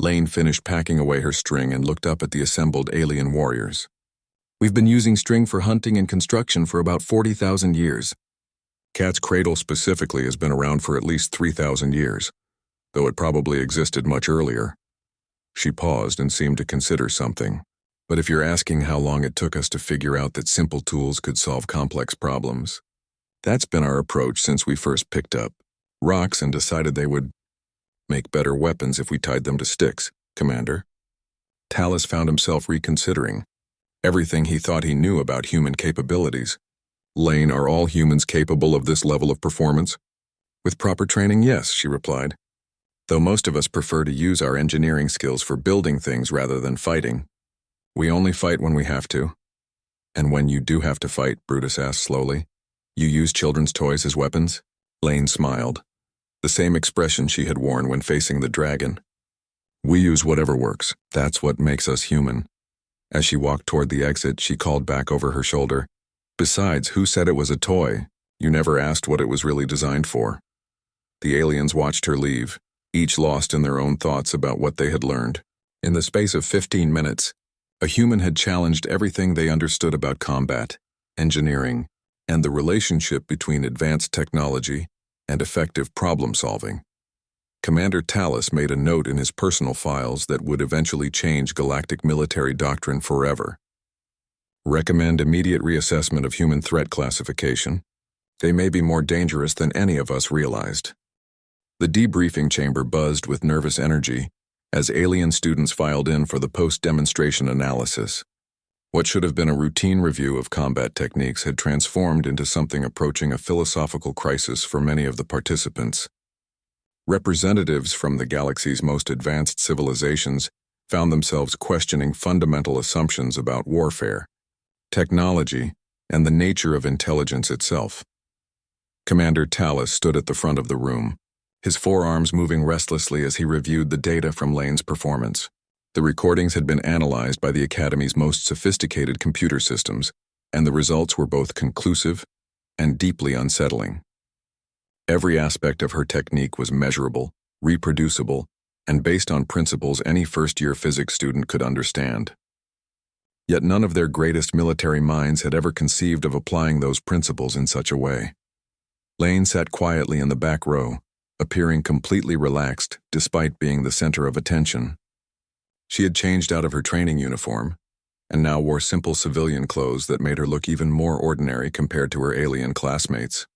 Lane finished packing away her string and looked up at the assembled alien warriors. We've been using string for hunting and construction for about 40,000 years. Cat's cradle specifically has been around for at least 3,000 years, though it probably existed much earlier. She paused and seemed to consider something. But if you're asking how long it took us to figure out that simple tools could solve complex problems, that's been our approach since we first picked up rocks and decided they would make better weapons if we tied them to sticks, Commander. Talus found himself reconsidering everything he thought he knew about human capabilities. Lane, are all humans capable of this level of performance? With proper training, yes, she replied. Though most of us prefer to use our engineering skills for building things rather than fighting. We only fight when we have to. And when you do have to fight, Brutus asked slowly, you use children's toys as weapons? Lane smiled, the same expression she had worn when facing the dragon. We use whatever works. That's what makes us human. As she walked toward the exit, she called back over her shoulder. Besides, who said it was a toy? You never asked what it was really designed for. The aliens watched her leave, each lost in their own thoughts about what they had learned. In the space of 15 minutes, a human had challenged everything they understood about combat, engineering, and the relationship between advanced technology and effective problem-solving. Commander Talus made a note in his personal files that would eventually change galactic military doctrine forever. Recommend immediate reassessment of human threat classification. They may be more dangerous than any of us realized. The debriefing chamber buzzed with nervous energy as alien students filed in for the post-demonstration analysis. What should have been a routine review of combat techniques had transformed into something approaching a philosophical crisis for many of the participants. Representatives from the galaxy's most advanced civilizations found themselves questioning fundamental assumptions about warfare, technology, and the nature of intelligence itself. Commander Talus stood at the front of the room, his forearms moving restlessly as he reviewed the data from Lane's performance. The recordings had been analyzed by the Academy's most sophisticated computer systems, and the results were both conclusive and deeply unsettling. Every aspect of her technique was measurable, reproducible, and based on principles any first-year physics student could understand. Yet none of their greatest military minds had ever conceived of applying those principles in such a way. Lane sat quietly in the back row, appearing completely relaxed despite being the center of attention. She had changed out of her training uniform, and now wore simple civilian clothes that made her look even more ordinary compared to her alien classmates.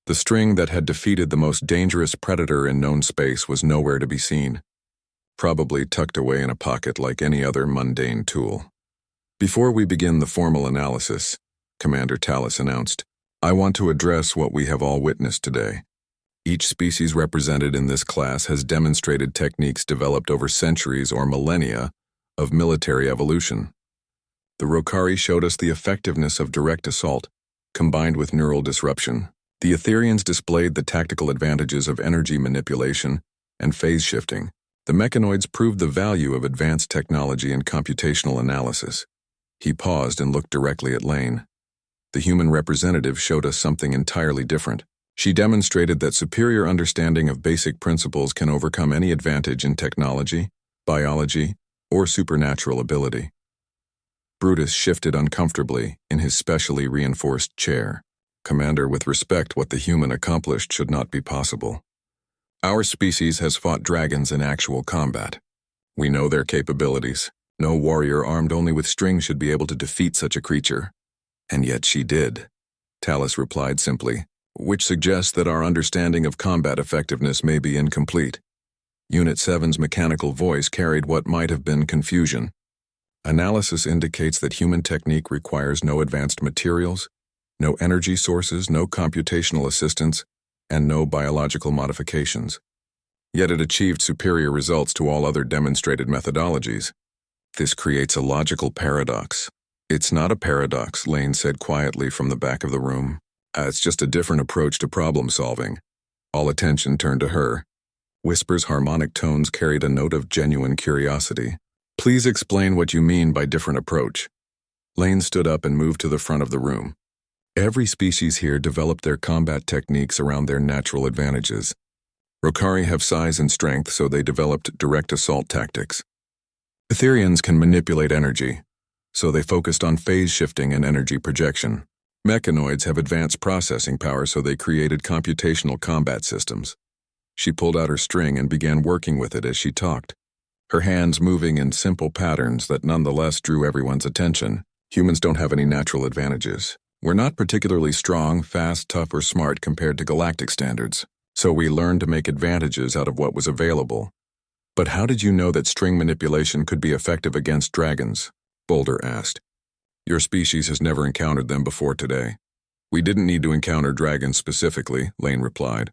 The string that had defeated the most dangerous predator in known space was nowhere to be seen, probably tucked away in a pocket like any other mundane tool. Before we begin the formal analysis, Commander Tallis announced, I want to address what we have all witnessed today. Each species represented in this class has demonstrated techniques developed over centuries or millennia of military evolution. The Rokari showed us the effectiveness of direct assault, combined with neural disruption. The Etherians displayed the tactical advantages of energy manipulation and phase shifting. The mechanoids proved the value of advanced technology and computational analysis. He paused and looked directly at Lane. The human representative showed us something entirely different. She demonstrated that superior understanding of basic principles can overcome any advantage in technology, biology, or supernatural ability. Brutus shifted uncomfortably in his specially reinforced chair. Commander, with respect, what the human accomplished should not be possible. Our species has fought dragons in actual combat. We know their capabilities. No warrior armed only with string should be able to defeat such a creature. And yet she did. Tallis replied simply, which suggests that our understanding of combat effectiveness may be incomplete. Unit 7's mechanical voice carried what might have been confusion. Analysis indicates that human technique requires no advanced materials, no energy sources, no computational assistance, and no biological modifications. Yet it achieved superior results to all other demonstrated methodologies. This creates a logical paradox. It's not a paradox, Lane said quietly from the back of the room. It's just a different approach to problem solving. All attention turned to her. Whisper's harmonic tones carried a note of genuine curiosity. Please explain what you mean by different approach. Lane stood up and moved to the front of the room. Every species here developed their combat techniques around their natural advantages. Rokari have size and strength, so they developed direct assault tactics. Etherians can manipulate energy, so they focused on phase shifting and energy projection. Mechanoids have advanced processing power, so they created computational combat systems. She pulled out her string and began working with it as she talked, her hands moving in simple patterns that nonetheless drew everyone's attention. Humans don't have any natural advantages. We're not particularly strong, fast, tough, or smart compared to galactic standards, so we learned to make advantages out of what was available. But how did you know that string manipulation could be effective against dragons? Boulder asked. Your species has never encountered them before today. We didn't need to encounter dragons specifically, Lane replied.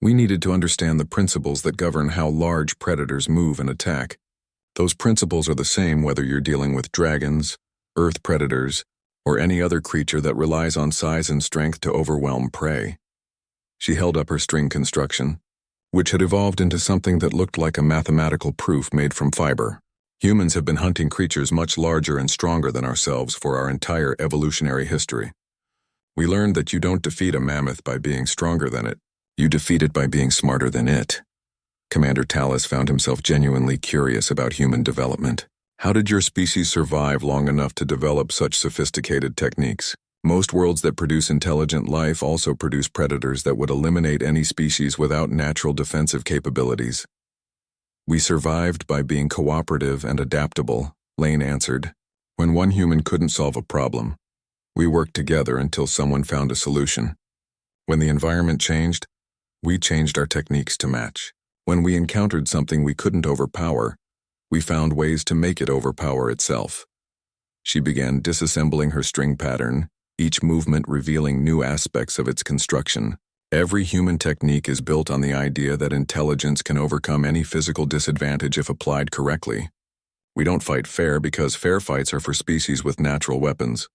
We needed to understand the principles that govern how large predators move and attack. Those principles are the same whether you're dealing with dragons, earth predators, or any other creature that relies on size and strength to overwhelm prey. She held up her string construction, which had evolved into something that looked like a mathematical proof made from fiber. Humans have been hunting creatures much larger and stronger than ourselves for our entire evolutionary history. We learned that you don't defeat a mammoth by being stronger than it. You defeat it by being smarter than it. Commander Tallis found himself genuinely curious about human development. How did your species survive long enough to develop such sophisticated techniques? Most worlds that produce intelligent life also produce predators that would eliminate any species without natural defensive capabilities. We survived by being cooperative and adaptable, Lane answered. When one human couldn't solve a problem, we worked together until someone found a solution. When the environment changed, we changed our techniques to match. When we encountered something we couldn't overpower, we found ways to make it overpower itself. She began disassembling her string pattern, each movement revealing new aspects of its construction. Every human technique is built on the idea that intelligence can overcome any physical disadvantage if applied correctly. We don't fight fair because fair fights are for species with natural weapons.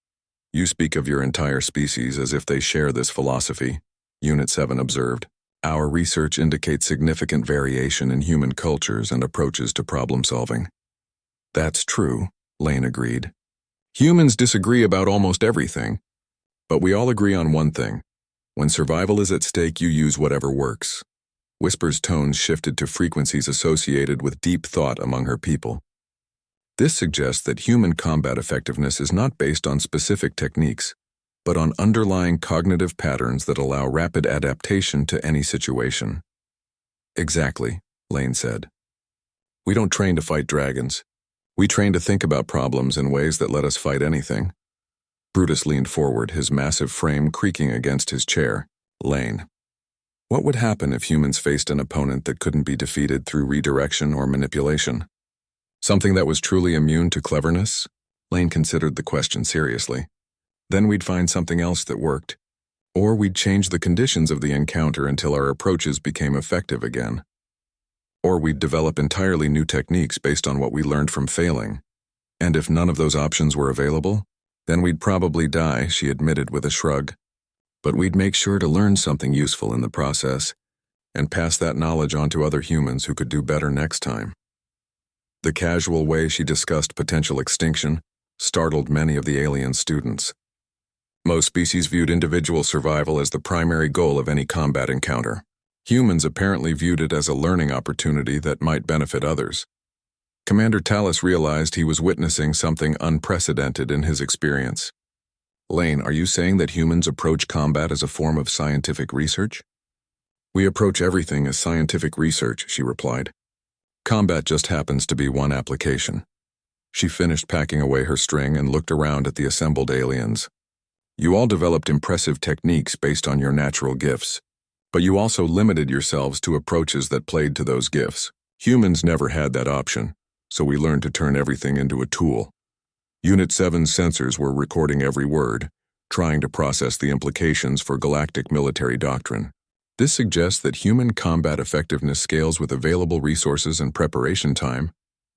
You speak of your entire species as if they share this philosophy, Unit 7 observed. Our research indicates significant variation in human cultures and approaches to problem solving. That's true, Lane agreed. Humans disagree about almost everything, but we all agree on one thing. When survival is at stake, you use whatever works. Whisper's tones shifted to frequencies associated with deep thought among her people. This suggests that human combat effectiveness is not based on specific techniques, but on underlying cognitive patterns that allow rapid adaptation to any situation. Exactly, Lane said. We don't train to fight dragons. We train to think about problems in ways that let us fight anything. Brutus leaned forward, his massive frame creaking against his chair. Lane. What would happen if humans faced an opponent that couldn't be defeated through redirection or manipulation? Something that was truly immune to cleverness? Lane considered the question seriously. Then we'd find something else that worked. Or we'd change the conditions of the encounter until our approaches became effective again. Or we'd develop entirely new techniques based on what we learned from failing. And if none of those options were available, then we'd probably die, she admitted with a shrug. But we'd make sure to learn something useful in the process, and pass that knowledge on to other humans who could do better next time. The casual way she discussed potential extinction startled many of the alien students. Most species viewed individual survival as the primary goal of any combat encounter. Humans apparently viewed it as a learning opportunity that might benefit others. Commander Tallis realized he was witnessing something unprecedented in his experience. Lane, are you saying that humans approach combat as a form of scientific research? We approach everything as scientific research, she replied. Combat just happens to be one application. She finished packing away her string and looked around at the assembled aliens. You all developed impressive techniques based on your natural gifts, but you also limited yourselves to approaches that played to those gifts. Humans never had that option, so we learned to turn everything into a tool. Unit 7's sensors were recording every word, trying to process the implications for galactic military doctrine. This suggests that human combat effectiveness scales with available resources and preparation time,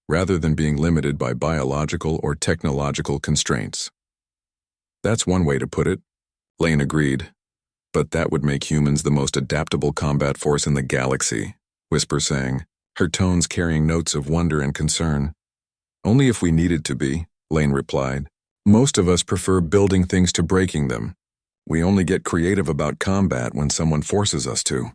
rather than being limited by biological or technological constraints. That's one way to put it, Lane agreed. But that would make humans the most adaptable combat force in the galaxy, Whisper sang, her tones carrying notes of wonder and concern. Only if we needed to be, Lane replied. Most of us prefer building things to breaking them. We only get creative about combat when someone forces us to.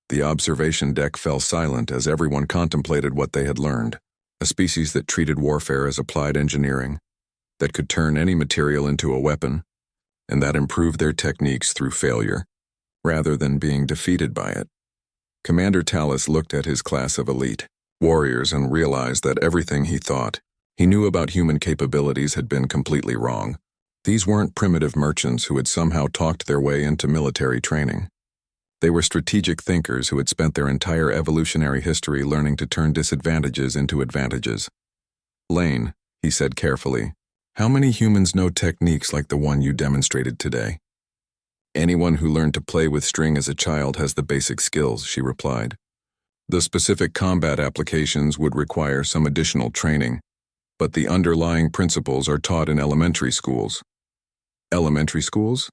The observation deck fell silent as everyone contemplated what they had learned, a species that treated warfare as applied engineering, that could turn any material into a weapon, and that improved their techniques through failure, rather than being defeated by it. Commander Tallis looked at his class of elite warriors and realized that everything he thought he knew about human capabilities had been completely wrong. These weren't primitive merchants who had somehow talked their way into military training. They were strategic thinkers who had spent their entire evolutionary history learning to turn disadvantages into advantages. Lane, he said carefully, how many humans know techniques like the one you demonstrated today? Anyone who learned to play with string as a child has the basic skills, she replied. The specific combat applications would require some additional training, but the underlying principles are taught in elementary schools. Elementary schools?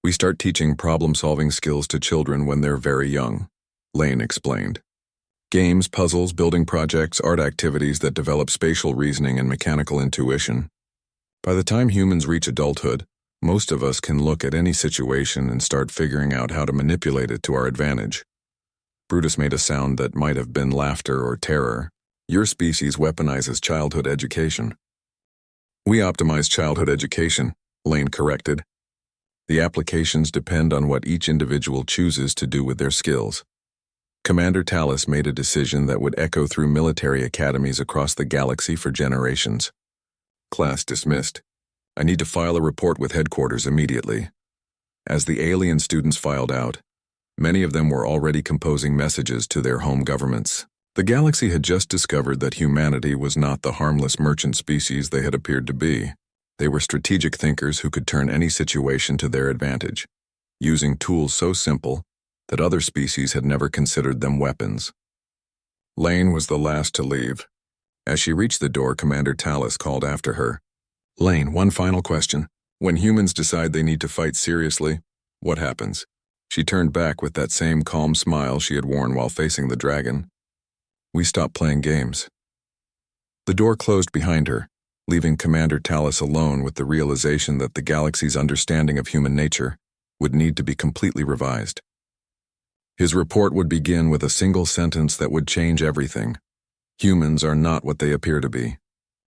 We start teaching problem-solving skills to children when they're very young, Lane explained. Games, puzzles, building projects, art activities that develop spatial reasoning and mechanical intuition. By the time humans reach adulthood, most of us can look at any situation and start figuring out how to manipulate it to our advantage. Brutus made a sound that might have been laughter or terror. Your species weaponizes childhood education. We optimize childhood education, Lane corrected. The applications depend on what each individual chooses to do with their skills. Commander Tallis made a decision that would echo through military academies across the galaxy for generations. Class dismissed. I need to file a report with headquarters immediately. As the alien students filed out, many of them were already composing messages to their home governments. The galaxy had just discovered that humanity was not the harmless merchant species they had appeared to be. They were strategic thinkers who could turn any situation to their advantage, using tools so simple that other species had never considered them weapons. Lane was the last to leave. As she reached the door, Commander Tallis called after her. Lane, one final question. When humans decide they need to fight seriously, what happens? She turned back with that same calm smile she had worn while facing the dragon. We stop playing games. The door closed behind her, leaving Commander Tallis alone with the realization that the galaxy's understanding of human nature would need to be completely revised. His report would begin with a single sentence that would change everything. Humans are not what they appear to be.